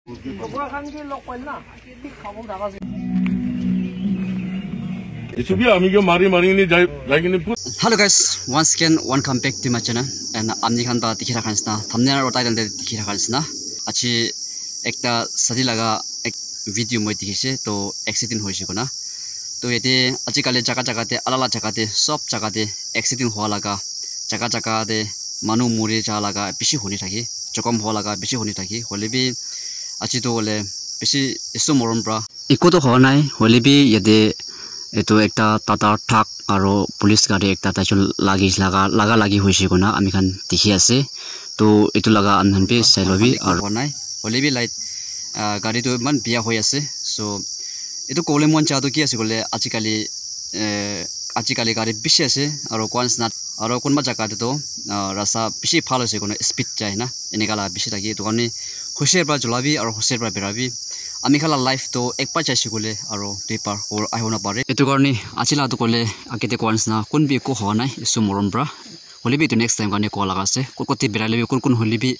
Hello guys, once again welcome back to my channel and amni khan ta dikhira khansna thumbnail aur title de dikhira khansna achi ekta sadi laga ek video moi dikhise to accident hoise kona to yete achi kale jaga te alala jaga te sob jaga te accident howa laga jaga te manu mure ja laga bishi honi thaki jokom howa laga bishi honi thaki holebi achi to gole bishi isu morom pra iko to howa nai holebi yete eto ekta tata truck aro police gari ekta tachul lagi hoise kona ami khan dikhi ase to etu laga anhan be sailobi aro nai holebi light gari to man bia hoi ase so etu kole mon cha to ki ase gole achikali gari bishi ase aro once not aro kunba jaga to rasa bishi phalo ase kona speed jai na enekala bishi thaki to kani hosher ba julabi aro hosher ba berabi আমি খালা life তো একবার চাইছি গলে আর দুইবার ওর আইহনা পারে এটো কারণে আছিলা তো গলে আকেতে কোয়ান্স না কোন বি কো হওয়া নাই ইসু মরম ব্রা হলিবি তো নেক্সট টাইম কানে কল লাগাছে কোকতি বেরালেবি কোন হলিবি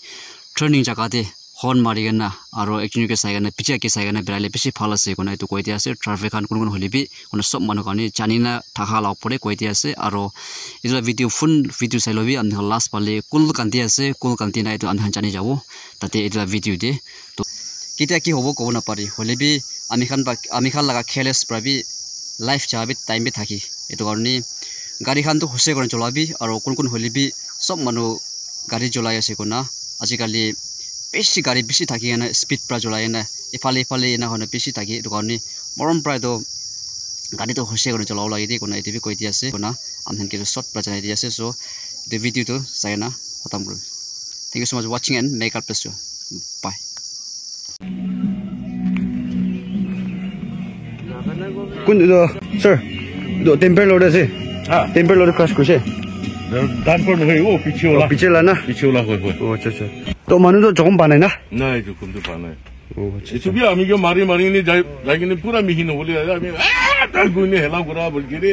ট্রেনিং জায়গাতে হর্ন মারিগেন না আর একজনকে সাইগানে পিছাকে সাইগানে বেরালে বেশি ভালো আছে কোন এটো কইতে আছে ট্রাফিক খান কোন হলিবি কোন সব মানুষ কানে জানি না থাকা লাগ পড়ে কইতে আছে আর এটা ভিডিও ফুল ভিডিও চাইলবি আমি লাস্ট পালে কুল কান্তি আছে কুল কান্তি নাই তো আনহান জানি যাব তাতে এটা ভিডিও দে তো কিতা কি হবো কব না পারি হলেবি আমি খান লাগা খেলেস প্রাবি লাইফ চাবি টাইম বি থাকি এটো কারণে গাড়ি খান তো হসে করে চলাবি আর কোন হলেবি সব মানুষ গাড়ি চলাই আছে কোনা আজিকালি বেশি গাড়ি বেশি থাকি না স্পিড প্রা চলাই না এফালে না হনে বেশি থাকি এটো কারণে মরম প্রায় তো গাড়ি তো হসে করে চলাও লাগি দিয়ে কোনা এটিভি কই দিয়ে আছে কোনা আমহেন কে শর্ট প্রা জানাই দিয়ে আছে so the video to say na khatam karo thank you so much for watching and make up bless you bye kun do sir do temper load ase temper load crash kose dan por hoi o pichola na hoi oh acha acha to manu to jokom banai na nai jokom to banai oh acha chubi ami ke mari ni jai ni pura mihin holi ami ta gune hela gura bolgire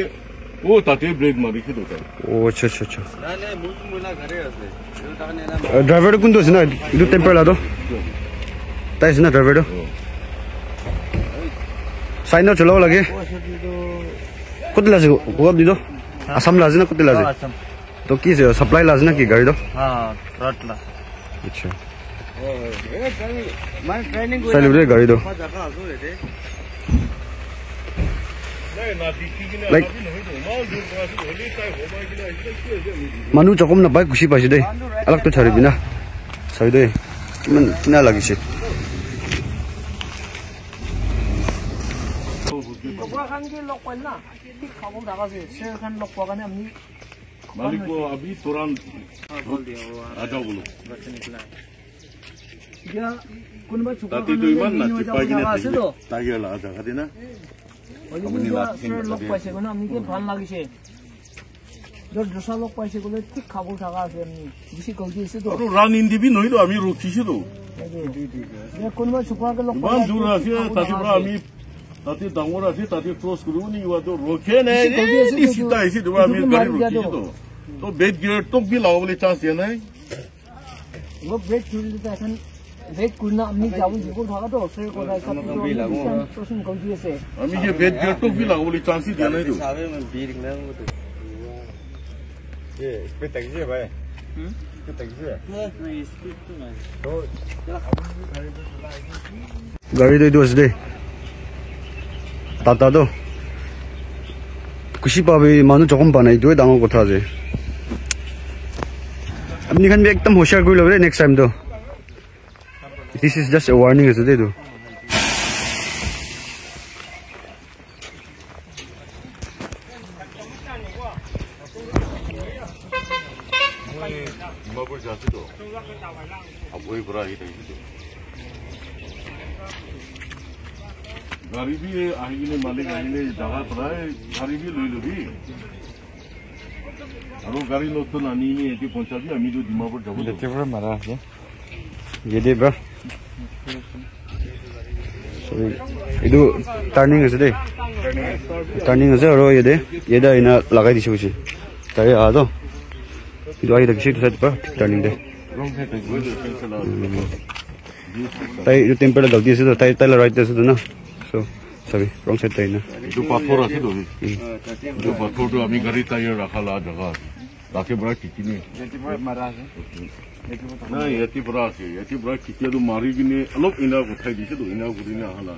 o tate brake mari ke dokai oh acha acha nane muna ghare ase driver kun do sina idu temper la do tai sina driver do साइनो चलो लगे कुछ लाजे को अब दिदो असम लाजे ना कुछ लाजे तो की से सप्लाई लाजे ना की गाड़ी दो हां ट्रक ला अच्छा मैं ट्रेनिंग को साइलो रे गाड़ी दो लाइक मानु चकम ना बाइक खुशी पासी दे अलग तो छाड़ी बिना सही दे मन किना लागि से खान के लोग पहला ठीक खाबो दागा से शेर खान लोग पकाने हमनी मालिक को अभी तुरंत बोल दिया वो आ जाओ बोलो बस निकला क्या कोन बा छुपा ताती तो इमान ना चिपागी ने तागेला जगह देना हमनी शेर लोग पैसे को ना हमनी के ভাল লাগিছে जो दूसरा लोग पैसे को ठीक खाबो दागा से हमनी किसी गलती से तो रान इंदी भी नहिलो আমি রকিছি তো ये कोन बा छुपा के लोग মান দূর আছে তাতি পুরা আমি ताती दांगोरा थी ताती क्रॉस करूनी हुआ तो रोके नहीं सीधा ऐसी दुआ में गाड़ी रोकी तो ब्रेक गियर तो भी लगाओ बोले चांस है नहीं वो ब्रेक छुरी तो ऐसा ब्रेक कुलना अपनी जाऊं जिको भागा तो उससे को ऐसा तो भी लगाओ प्रोसेस गलती से हम ये ब्रेक गियर तो भी लगाओ बोले चांस ही देना नहीं तो सावे में बीर ना वो तो ये स्पीड तक से भाई स्पीड तक से नहीं स्पीड तो नहीं तो गाड़ी दे दो दे ताता तो खुशी पावे मानो चकम बनाई दो डांगो कथा जे अपनी खान भी एकदम होशियार कोई लग रहे नेक्स्ट टाइम तो this is just a warning is दे दो बाबू जाते तो अब वही बुरा ही नहीं गाड़ी भी आगे मालिक आगे जगह पर है गाड़ी भी ले लो भी और गाड़ी लोग तो नानी में ऐसे पहुंचा दिया अमी तो दिमाग पर जाओ देखते हुए मारा है ये दे ब्रो सॉरी इधर टर्निंग है दे टर्निंग है और ये दे इना लगा दी कुछ तारे आ दो इधर आई तक से तो पर टर्निंग दे তাই এইটো টেম্পারে গলতি আছে তো তাই তাইলে রাইট আছে তো না সো সবই রং সাইড তাই না এইটো পাথর আছে তো এইটো পাথরটো আমি গাড়ি টায়ার রাখালা জায়গা আছে তাকে বড় কিকিনি না ইয়াতি বড় আছে ইয়াতি বড় কিকিয়া তো মারি কিনে অলপ ইনা উঠাই দিছে তো ইনা গুদিনা হালা